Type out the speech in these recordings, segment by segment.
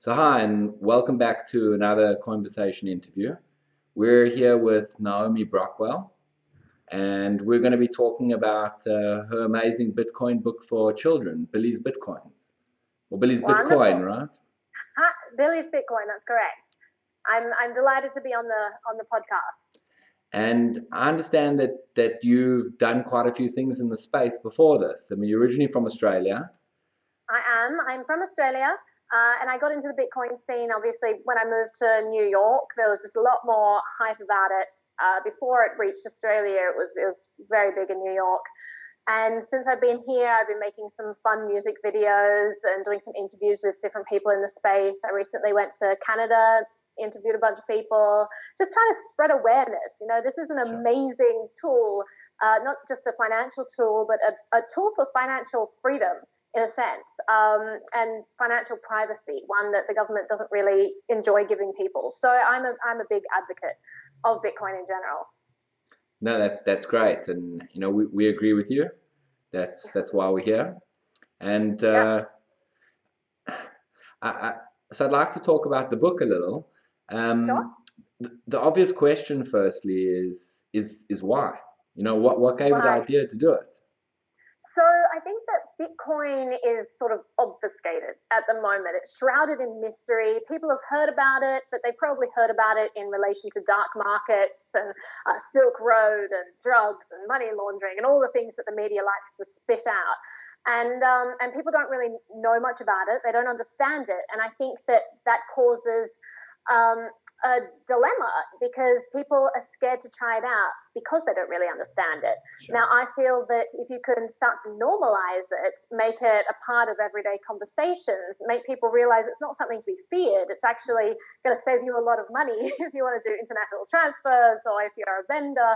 So hi, and welcome back to another Coinversation interview. We're here with Naomi Brockwell, and we're going to be talking about her amazing Bitcoin book for children, Billy's Bitcoins, or Billy's Bitcoin, Wonderful. right? Billy's Bitcoin, that's correct. I'm delighted to be on the podcast. And I understand that you've done quite a few things in the space before this. I mean, you're originally from Australia. I'm from Australia, and I got into the Bitcoin scene obviously when I moved to New York. There was just a lot more hype about it. Before it reached Australia, it was very big in New York. And since I've been here, I've been making some fun music videos and doing some interviews with different people in the space. I recently went to Canada, interviewed a bunch of people, just trying to spread awareness. You know, this is an Sure. amazing tool, not just a financial tool, but a tool for financial freedom in a sense, and financial privacy, one that the government doesn't really enjoy giving people. So I'm a big advocate of Bitcoin in general. No, that's great, and we agree with you. That's why we're here. And Yes, I, so I'd like to talk about the book a little. sure. The obvious question, firstly, is why? What gave you the Why? idea to do it? So I think that Bitcoin is sort of obfuscated at the moment. It's shrouded in mystery. People have heard about it, but they probably heard about it in relation to dark markets and Silk Road and drugs and money laundering and all the things that the media likes to spit out. And people don't really know much about it. They don't understand it, and I think that causes um, a dilemma because people are scared to try it out because they don't really understand it. Sure. Now, I feel that if you can start to normalize it, make it a part of everyday conversations, make people realize it's not something to be feared, it's actually going to save you a lot of money if you want to do international transfers or if you're a vendor,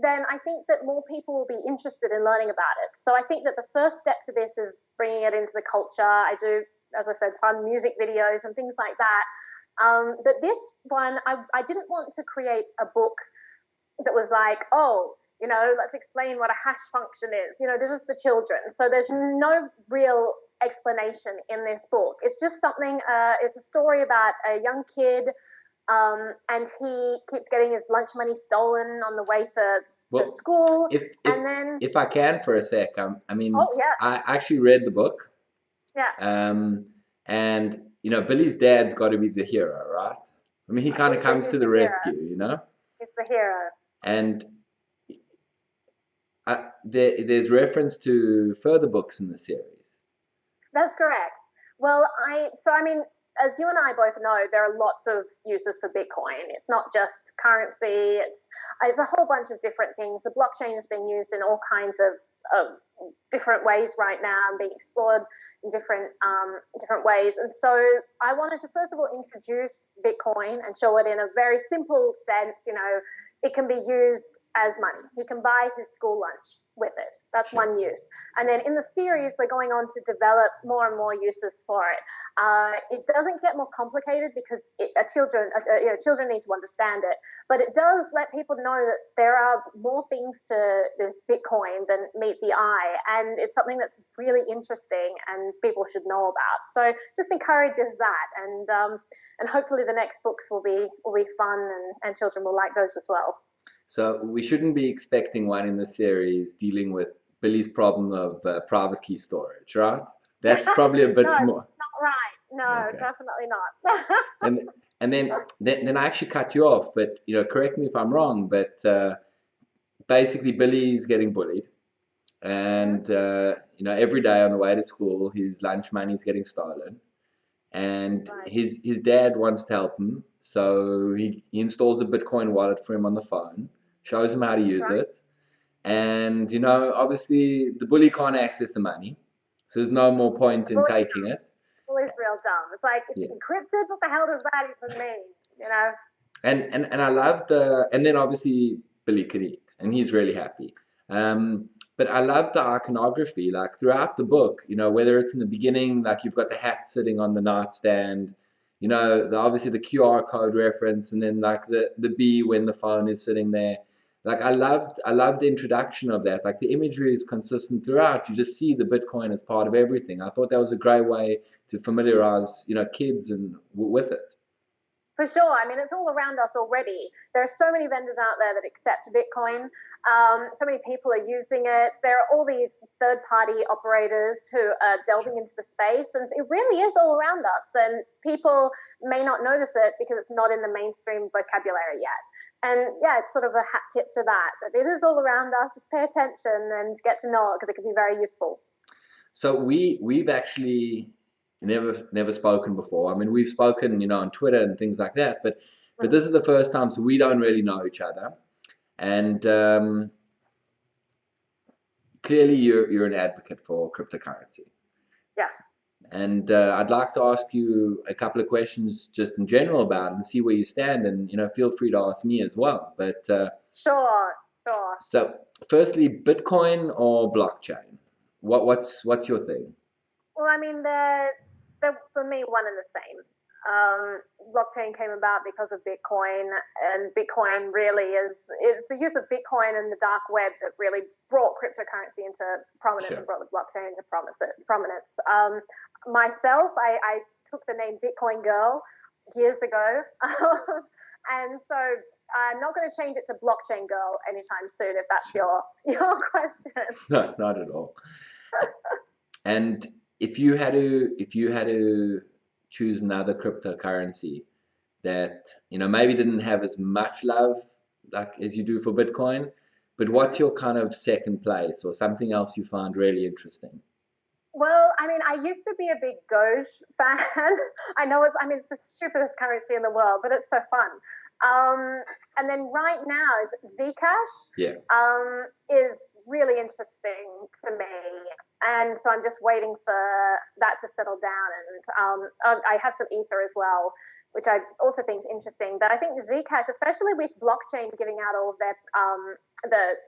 then I think that more people will be interested in learning about it. So I think that the first step to this is bringing it into the culture. I do, as I said, fun music videos and things like that. But this one, I didn't want to create a book that was like, oh, let's explain what a hash function is. This is for children. So there's no real explanation in this book. It's just something, it's a story about a young kid, and he keeps getting his lunch money stolen on the way to Well, school. if if And then, if I can for a sec, I mean, oh, yeah, I actually read the book, yeah, um, and Billy's dad's got to be the hero, right? I mean, he kind of comes he's to the the hero. rescue. He's the hero. And there's reference to further books in the series. That's correct. Well, I mean, as you and I both know, there are lots of uses for Bitcoin. It's not just currency. It's a whole bunch of different things. The blockchain is being used in all kinds of different ways right now and being explored in different ways. And so I wanted to first of all introduce Bitcoin and show it in a very simple sense. It can be used as money. He can buy his school lunch with it. That's Sure. one use. And then in the series, we're going on to develop more and more uses for it. It doesn't get more complicated because children need to understand it, but it does let people know that there are more things to this Bitcoin than meet the eye, and it's something that's really interesting and people should know about. So just encourages that, and hopefully the next books will be fun, and children will like those as well. So we shouldn't be expecting one in the series dealing with Billy's problem of private key storage, right? That's probably a No, bit more. not right. No, Okay. definitely not. And then I actually cut you off, but correct me if I'm wrong, but basically Billy's getting bullied, Mhm. and every day on the way to school, his lunch money's getting stolen, That's and right. his dad wants to help him, so he installs a Bitcoin wallet for him on the phone, shows him how to That's use right. it, and obviously the bully can't access the money, so there's no more point The in bully's taking it. bully's real dumb. It's like it's Yeah. encrypted. What the hell does that even mean? You know? And I love and then obviously Billy can eat, and he's really happy. But I love the iconography, like throughout the book, whether it's in the beginning, like you've got the hat sitting on the nightstand, obviously the QR code reference, and then like the bee when the phone is sitting there. like I loved the introduction of that. Like the imagery is consistent throughout. You just see the Bitcoin as part of everything. I thought that was a great way to familiarize, kids and with it. For sure. I mean, it's all around us already. There are so many vendors out there that accept Bitcoin. So many people are using it. There are all these third-party operators who are delving into the space, and it really is all around us. And people may not notice it because it's not in the mainstream vocabulary yet. And yeah, it's sort of a hat tip to that. But it is all around us. Just pay attention and get to know it because it can be very useful. So we've actually never spoken before. I mean, we've spoken, on Twitter and things like that, but this is the first time, so we don't really know each other. And clearly, you're an advocate for cryptocurrency. Yes. And I'd like to ask you a couple of questions just in general about it and see where you stand. And feel free to ask me as well. But Sure. So, firstly, Bitcoin or blockchain? What's your thing? Well, I mean, they're for me one and the same. Blockchain came about because of Bitcoin, and Bitcoin really is the use of Bitcoin and the dark web that really brought cryptocurrency into prominence. Sure. And brought the blockchain into prominence. Myself, I took the name Bitcoin Girl years ago, and so I'm not going to change it to Blockchain Girl anytime soon, if that's your question. No, not at all. And if you had to choose another cryptocurrency that maybe didn't have as much love like as you do for Bitcoin, but what's your kind of second place or something else you find really interesting? Well, I mean, I used to be a big Doge fan. I know it's the stupidest currency in the world, but it's so fun. And then right now is Zcash. Yeah. Is really interesting to me, and so I'm just waiting for that to settle down. And I have some Ether as well, which I also think is interesting. But I think Zcash, especially with blockchain giving out all of their the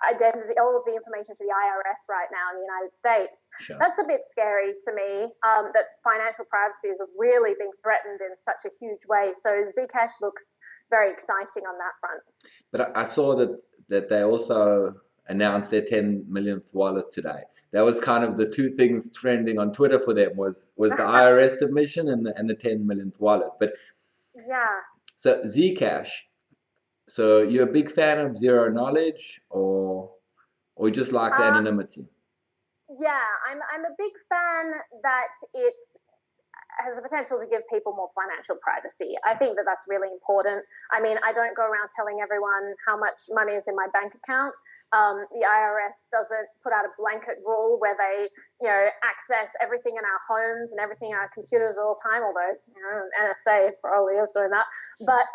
identity, all of the information to the IRS right now in the United States. Sure. That's a bit scary to me, that financial privacy is really being threatened in such a huge way. So Zcash looks very exciting on that front. But I saw that they also announced their 10 millionth wallet today. That was kind of the two things trending on Twitter for them was the IRS submission and the 10 millionth wallet. But yeah. So Zcash. So you're a big fan of zero knowledge, or you just like the anonymity? Yeah, I'm a big fan that it has the potential to give people more financial privacy. I think that that's really important. I mean, I don't go around telling everyone how much money is in my bank account. The IRS doesn't put out a blanket rule where they, access everything in our homes and everything in our computers all the time, although NSA probably is doing that. But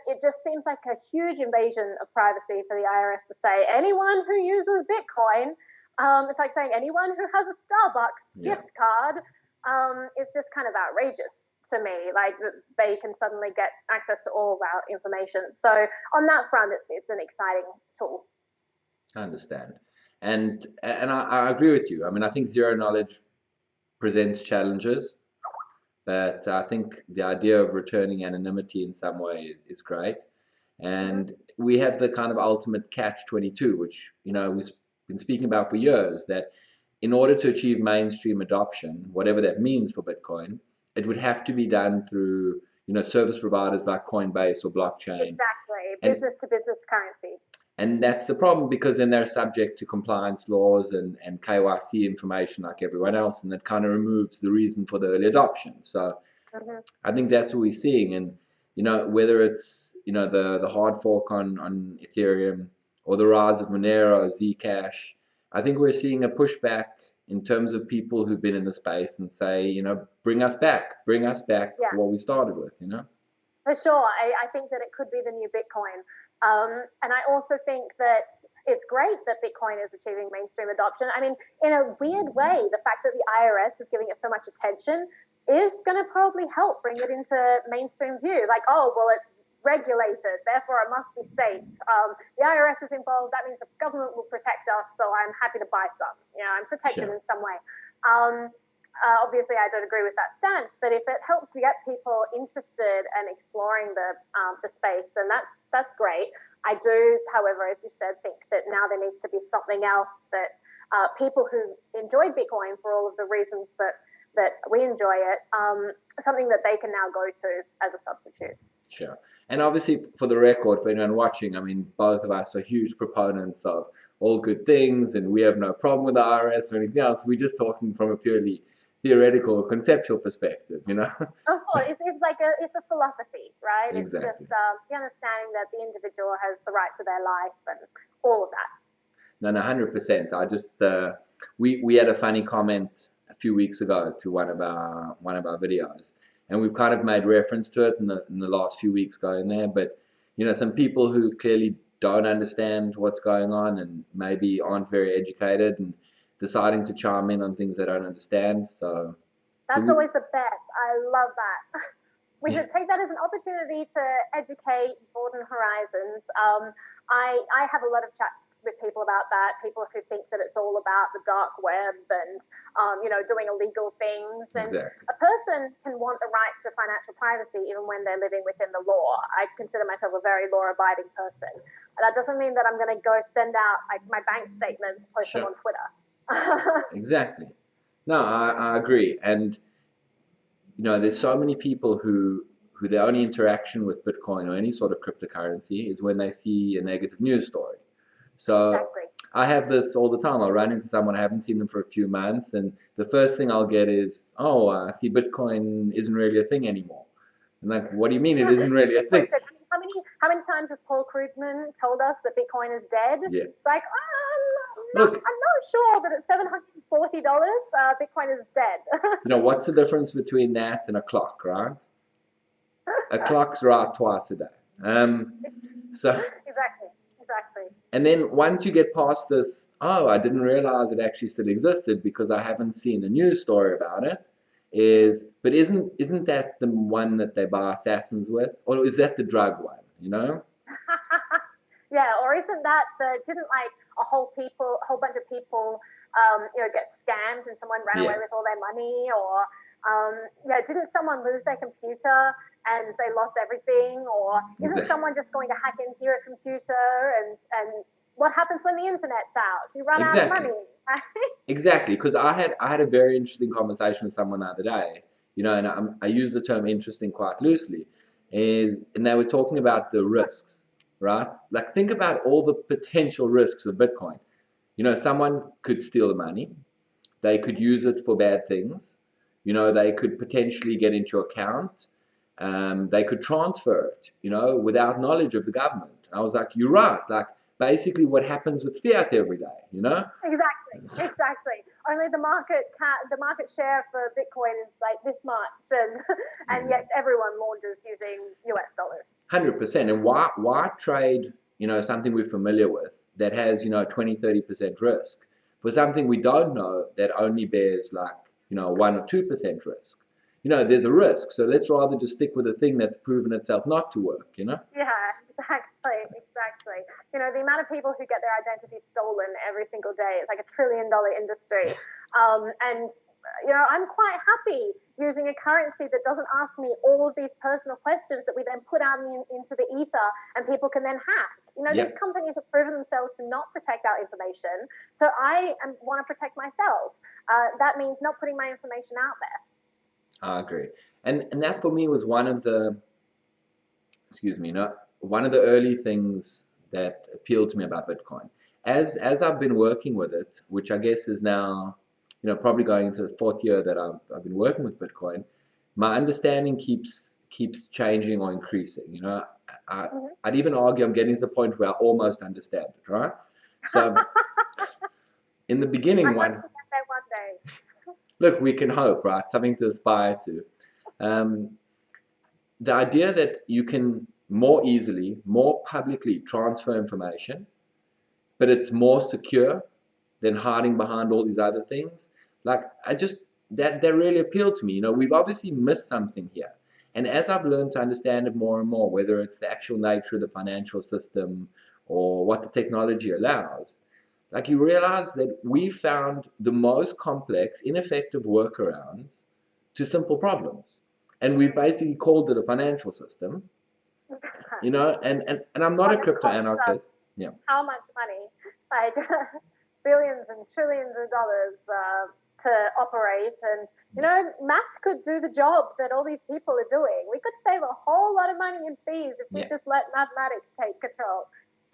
it just seems like a huge invasion of privacy for the IRS to say anyone who uses Bitcoin, it's like saying anyone who has a Starbucks gift card. It's just kind of outrageous to me. Like they can suddenly get access to all of our information. So on that front, it's an exciting tool. I understand, and I agree with you. I mean, I think zero knowledge presents challenges, but I think the idea of returning anonymity in some way is great. And we have the kind of ultimate catch-22, which we've been speaking about for years, that in order to achieve mainstream adoption, whatever that means for Bitcoin, it would have to be done through service providers like Coinbase or blockchain. Exactly, business to business currency. And that's the problem, because then they're subject to compliance laws and KYC information like everyone else, and that kind of removes the reason for the early adoption. So I think that's what we're seeing. And whether it's the hard fork on Ethereum or the rise of Monero, Zcash, I think we're seeing a pushback in terms of people who've been in the space and say, bring us back what we started with, For sure. I think that it could be the new Bitcoin. And I also think that it's great that Bitcoin is achieving mainstream adoption. I mean, in a weird way, the fact that the IRS is giving it so much attention is going to probably help bring it into mainstream view. Like, oh, well, it's regulated, therefore it must be safe. The IRS is involved, that means the government will protect us, so I'm happy to buy some. I'm protected in some way. Obviously, I don't agree with that stance, but if it helps to get people interested and exploring the space, then that's great. I do, however, as you said, think that now there needs to be something else that people who enjoy Bitcoin for all of the reasons that we enjoy it, something that they can now go to as a substitute. Sure. And obviously, for the record, for anyone watching, I mean, both of us are huge proponents of all good things, and we have no problem with the IRS or anything else. We're just talking from a purely theoretical, conceptual perspective, you know? Of course, it's like it's a philosophy, right? Exactly. It's just the understanding that the individual has the right to their life and all of that. No, 100%. I just we had a funny comment a few weeks ago to one of our videos, and we've kind of made reference to it in the last few weeks going there. But you know, some people who clearly don't understand what's going on and maybe aren't very educated and deciding to chime in on things they don't understand. So that's always the best. I love that. We should take that as an opportunity to educate, broaden horizons. I have a lot of chats with people about that, people who think that it's all about the dark web and doing illegal things. And exactly. A person can want the right to financial privacy even when they're living within the law. I consider myself a very law-abiding person. That doesn't mean that I'm going to go send out my bank statements, post them on Twitter. Exactly. No, I agree. And you know, there's so many people who their only interaction with Bitcoin or any sort of cryptocurrency is when they see a negative news story. So exactly. I have this all the time. I'll run into someone, I haven't seen them for a few months, and the first thing I'll get is, oh, I see Bitcoin isn't really a thing anymore. I'm like, what do you mean it isn't really a thing? How many times has Paul Krugman told us that Bitcoin is dead? Yeah. It's like, I'm not sure that at $740, Bitcoin is dead. You know, what's the difference between that and a clock, right? A clock's right twice a day. So Exactly. And then once you get past this, oh, I didn't realize it actually still existed because I haven't seen a news story about it. But isn't that the one that they buy assassins with, or is that the drug one? You know? Yeah, or isn't that didn't a whole bunch of people get scammed and someone ran away with all their money, or didn't someone lose their computer and they lost everything, or isn't someone just going to hack into your computer and what happens when the internet's out? You run out of money. Exactly, because I had a very interesting conversation with someone the other day, you know, and I use the term interesting quite loosely, and they were talking about the risks, right? Like, think about all the potential risks of Bitcoin. You know, someone could steal the money, they could use it for bad things, you know, they could potentially get into your account, they could transfer it, you know, without knowledge of the government. And I was like, you're right, like basically what happens with fiat every day, you know? Exactly. Only the market share for Bitcoin is like this much, and yet everyone launders using US dollars. 100%. And why trade, you know, something we're familiar with that has, you know, 20-30% risk for something we don't know that only bears like, you know, 1 or 2% risk? You know, there's a risk, so let's rather just stick with a thing that's proven itself not to work, you know? Yeah, exactly. You know, the amount of people who get their identity stolen every single day is like $1 trillion industry. And, you know, I'm quite happy using a currency that doesn't ask me all of these personal questions that we then put out into the ether and people can then hack. You know, these companies have proven themselves to not protect our information. So I want to protect myself. That means not putting my information out there. I agree. And that for me was one of the early things that appealed to me about Bitcoin. As I've been working with it, which I guess is now, you know, probably going into the 4th year that I've been working with Bitcoin, my understanding keeps changing or increasing. You know, I'd even argue I'm getting to the point where I almost understand it, right? So in the beginning, one day. Look, we can hope, right? Something to aspire to. The idea that you can more easily, more publicly transfer information, but it's more secure than hiding behind all these other things. Like, that really appealed to me. You know, we've obviously missed something here. And as I've learned to understand it more and more, whether it's the actual nature of the financial system or what the technology allows, like you realize that we found the most complex, ineffective workarounds to simple problems. And we've basically called it a financial system, you know, and I'm not a But it crypto costs us anarchist. Yeah. how much money? Like billions and trillions of dollars to operate. And, you know, math could do the job that all these people are doing. We could save a whole lot of money in fees if we Yeah. just let mathematics take control.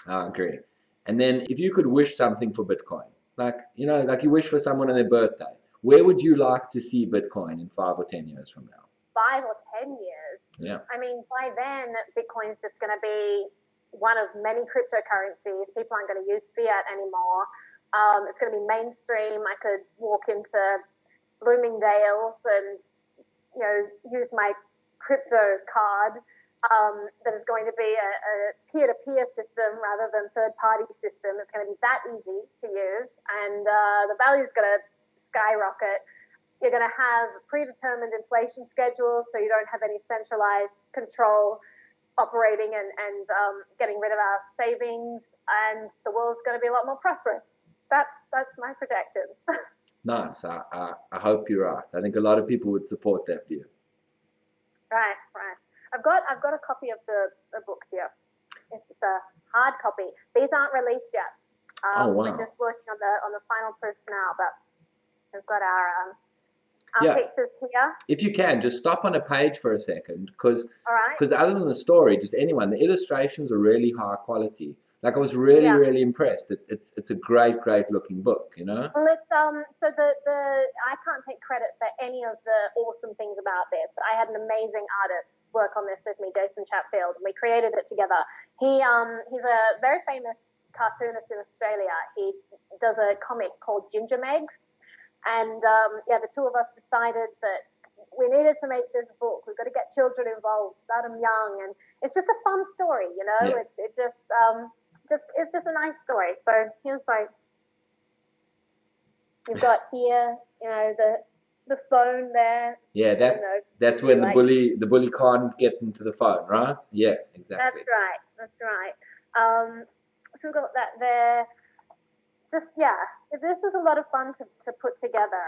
I agree. And then if you could wish something for Bitcoin, like, you know, like you wish for someone on their birthday, where would you like to see Bitcoin in 5 or 10 years from now? 5 or 10 years. Yeah. I mean, by then, Bitcoin is just going to be one of many cryptocurrencies. People aren't going to use fiat anymore. It's going to be mainstream. I could walk into Bloomingdale's and, you know, use my crypto card. That is going to be a peer-to-peer system rather than third-party system. It's going to be that easy to use, and the value is going to skyrocket. You're going to have predetermined inflation schedules, so you don't have any centralized control operating and getting rid of our savings, and the world's going to be a lot more prosperous. That's my projection. Nice. I hope you're right. I think a lot of people would support that view. Right. I've got a copy of the book here. It's a hard copy. These aren't released yet. Oh, wow. We're just working on the final proofs now, but we've got our Yeah. pictures here. If you can, just stop on a page for a second, because All right. other than the story, just anyone, the illustrations are really high quality. Like I was really, Yeah. really impressed. It's a great looking book, you know? Well, it's so the I can't take credit for any of the awesome things about this. I had an amazing artist work on this with me, Jason Chatfield, and we created it together. He's a very famous cartoonist in Australia. He does a comic called Ginger Megs, and the two of us decided that we needed to make this book. We've got to get children involved, start them young, and it's just a fun story, you know. Yeah. It's just a nice story. So here's like, you've got here, you know, the phone there. Yeah, that's when like, the bully can't get into the phone, right? Yeah, exactly. That's right. So we've got that there. Just this was a lot of fun to put together.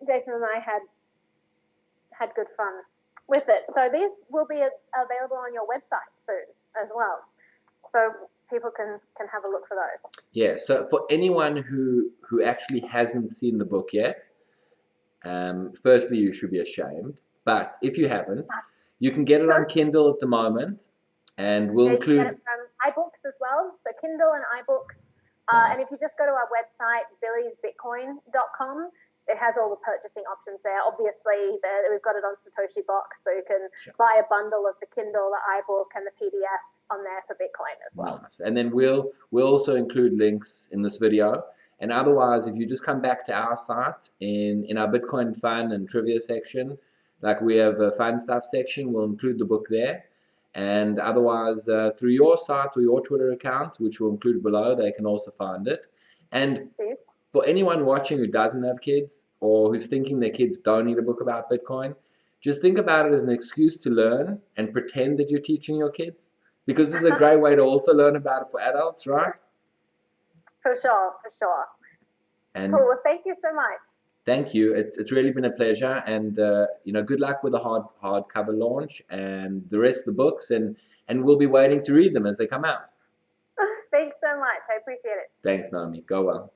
Jason and I had good fun with it. So these will be available on your website soon as well, so people can have a look for those. Yeah. So for anyone who actually hasn't seen the book yet, firstly, you should be ashamed. But if you haven't, you can get it on Kindle at the moment, and we'll include. You can get it from iBooks as well. So Kindle and iBooks. Nice. And if you just go to our website, billysbitcoin.com, it has all the purchasing options there. Obviously, we've got it on Satoshi Box, so you can buy a bundle of the Kindle, the iBook, and the PDF on there for Bitcoin as well. Nice. And then we'll also include links in this video. And otherwise, if you just come back to our site in our Bitcoin fun and trivia section, like we have a fun stuff section, we'll include the book there. And otherwise, through your site or your Twitter account, which we'll include below, they can also find it. And for anyone watching who doesn't have kids or who's thinking their kids don't need a book about Bitcoin, just think about it as an excuse to learn and pretend that you're teaching your kids, because this is a great way to also learn about it for adults, right? For sure. And cool. Well, thank you so much. Thank you. It's really been a pleasure, and good luck with the hardcover launch and the rest of the books, and we'll be waiting to read them as they come out. Thanks so much. I appreciate it. Thanks, Naomi. Go well.